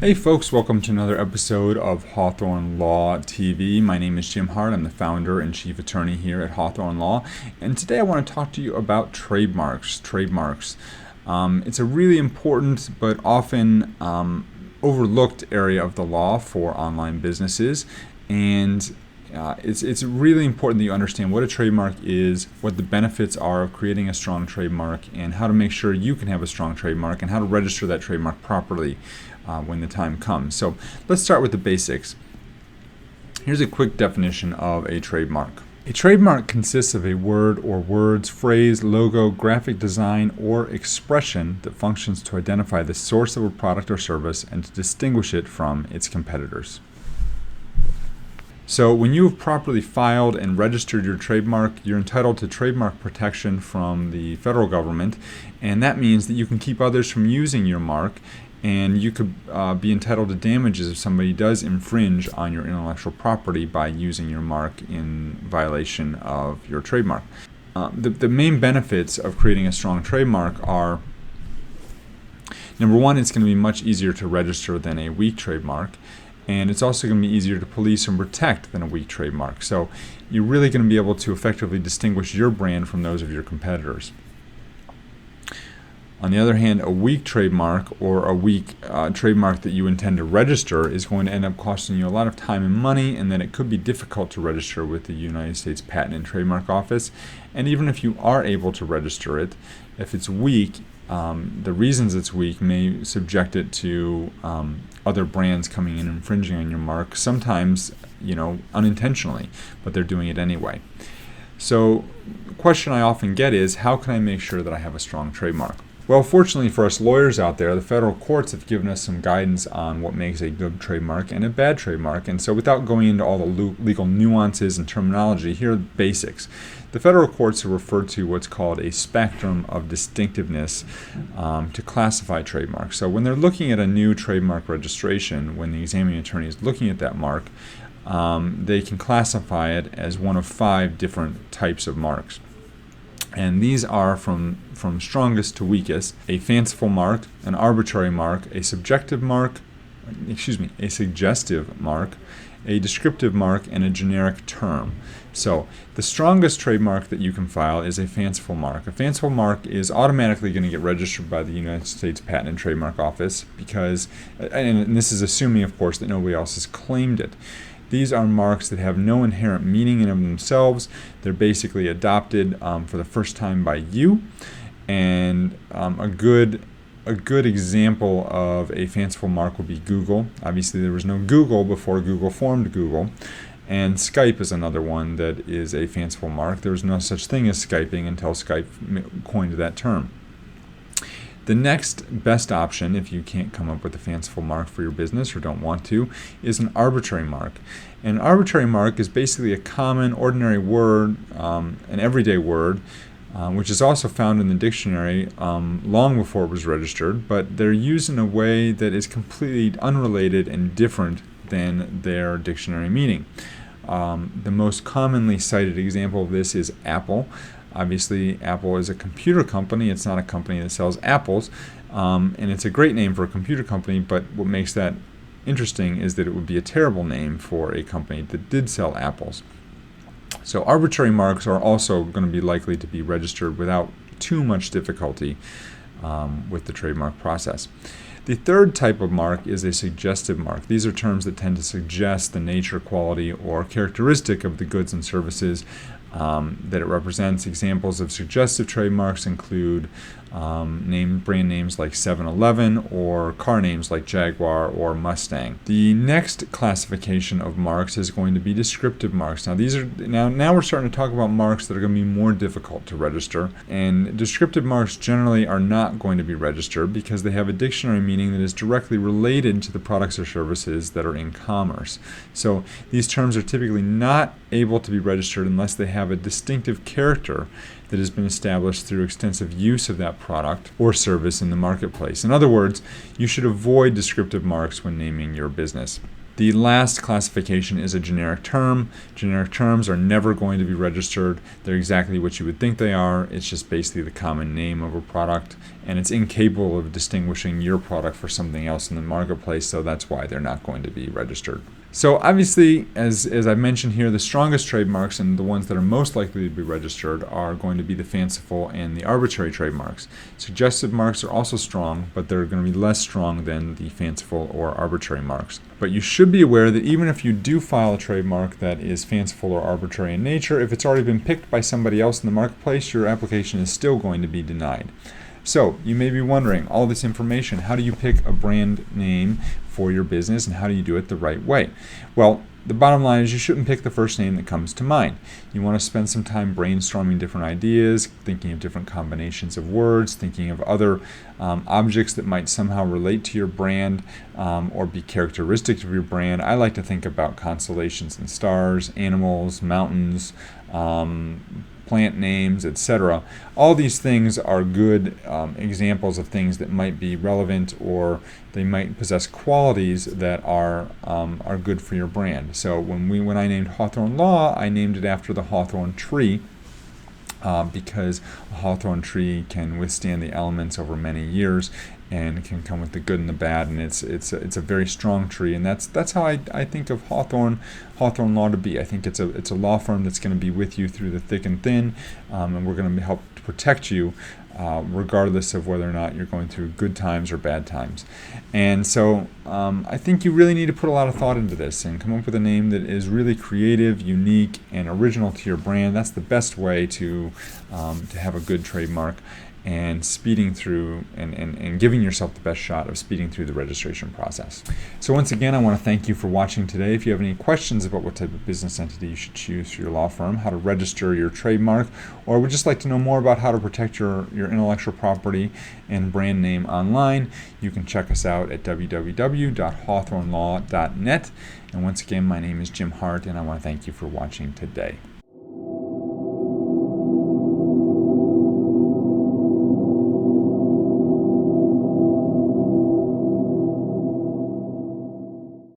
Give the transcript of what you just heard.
Hey folks, welcome to another episode of Hawthorne Law TV. My name is Jim Hart. I'm the founder and chief attorney here at Hawthorne Law. And today I want to talk to you about trademarks. It's a really important but often overlooked area of the law for online businesses. And it's really important that you understand what a trademark is, what the benefits are of creating a strong trademark, and how to make sure you can have a strong trademark, and how to register that trademark properly when the time comes. So let's start with the basics. Here's a quick definition of a trademark. A trademark consists of a word or words, phrase, logo, graphic design, or expression that functions to identify the source of a product or service and to distinguish it from its competitors. So when you have properly filed and registered your trademark, you're entitled to trademark protection from the federal government, and that means that you can keep others from using your mark, and you could be entitled to damages if somebody does infringe on your intellectual property by using your mark in violation of your trademark. The main benefits of creating a strong trademark are, number one, it's going to be much easier to register than a weak trademark. And it's also going to be easier to police and protect than a weak trademark. So you're really going to be able to effectively distinguish your brand from those of your competitors. On the other hand, a weak trademark or a weak trademark that you intend to register is going to end up costing you a lot of time and money, and then it could be difficult to register with the United States Patent and Trademark Office. And even if you are able to register it, if it's weak, the reasons it's weak may subject it to other brands coming in and infringing on your mark, sometimes unintentionally, but they're doing it anyway. So the question I often get is, how can I make sure that I have a strong trademark? Well, fortunately for us lawyers out there, the federal courts have given us some guidance on what makes a good trademark and a bad trademark. And so without going into all the legal nuances and terminology, here are the basics. The federal courts have referred to what's called a spectrum of distinctiveness to classify trademarks. So when they're looking at a new trademark registration, when the examining attorney is looking at that mark, they can classify it as one of 5 different types of marks. And these are from strongest to weakest: a fanciful mark, an arbitrary mark, a suggestive mark, a descriptive mark, and a generic term. So the strongest trademark that you can file is a fanciful mark. A fanciful mark is automatically going to get registered by the United States Patent and Trademark Office because, and this is assuming, of course, that nobody else has claimed it. These are marks that have no inherent meaning in themselves. They're basically adopted for the first time by you. And a good example of a fanciful mark would be Google. Obviously, there was no Google before Google formed Google. And Skype is another one that is a fanciful mark. There was no such thing as Skyping until Skype coined that term. The next best option, if you can't come up with a fanciful mark for your business or don't want to, is an arbitrary mark. An arbitrary mark is basically a common, ordinary word, an everyday word, which is also found in the dictionary long before it was registered, but they're used in a way that is completely unrelated and different than their dictionary meaning. The most commonly cited example of this is Apple. Obviously, Apple is a computer company. It's not a company that sells apples, and it's a great name for a computer company, but what makes that interesting is that it would be a terrible name for a company that did sell apples. So arbitrary marks are also going to be likely to be registered without too much difficulty with the trademark process. The third type of mark is a suggestive mark. These are terms that tend to suggest the nature, quality, or characteristic of the goods and services that it represents. Examples of suggestive trademarks include brand names like 7-Eleven or car names like Jaguar or Mustang. The next classification of marks is going to be descriptive marks. Now now we're starting to talk about marks that are going to be more difficult to register, and descriptive marks generally are not going to be registered because they have a dictionary meaning that is directly related to the products or services that are in commerce. So these terms are typically not able to be registered unless they have a distinctive character that has been established through extensive use of that product or service in the marketplace. In other words, you should avoid descriptive marks when naming your business. The last classification is a generic term. Generic terms are never going to be registered. They're exactly what you would think they are. It's just basically the common name of a product, and it's incapable of distinguishing your product for something else in the marketplace, so that's why they're not going to be registered. So obviously, as I mentioned here, the strongest trademarks and the ones that are most likely to be registered are going to be the fanciful and the arbitrary trademarks. Suggestive marks are also strong, but they're going to be less strong than the fanciful or arbitrary marks. But you should be aware that even if you do file a trademark that is fanciful or arbitrary in nature, if it's already been picked by somebody else in the marketplace, your application is still going to be denied. So you may be wondering, all this information, how do you pick a brand name for your business and how do you do it the right way? Well, the bottom line is you shouldn't pick the first name that comes to mind. You want to spend some time brainstorming different ideas, thinking of different combinations of words, thinking of other objects that might somehow relate to your brand or be characteristic of your brand. I like to think about constellations and stars, animals, mountains, plant names, etc. All these things are good examples of things that might be relevant, or they might possess qualities that are good for your brand. So when I named Hawthorne Law, I named it after the hawthorn tree, because a hawthorn tree can withstand the elements over many years and can come with the good and the bad, and it's a very strong tree, and that's how I think of Hawthorne Law to be. I think it's a law firm that's going to be with you through the thick and thin, and we're going to help to protect you regardless of whether or not you're going through good times or bad times. And so I think you really need to put a lot of thought into this and come up with a name that is really creative, unique, and original to your brand. That's the best way to have a good trademark, and speeding through and giving yourself the best shot of speeding through the registration process. So once again, I want to thank you for watching today. If you have any questions about what type of business entity you should choose for your law firm, how to register your trademark, or would just like to know more about how to protect your intellectual property and brand name online, you can check us out at www.hawthornelaw.net. And once again, my name is Jim Hart, and I want to thank you for watching today.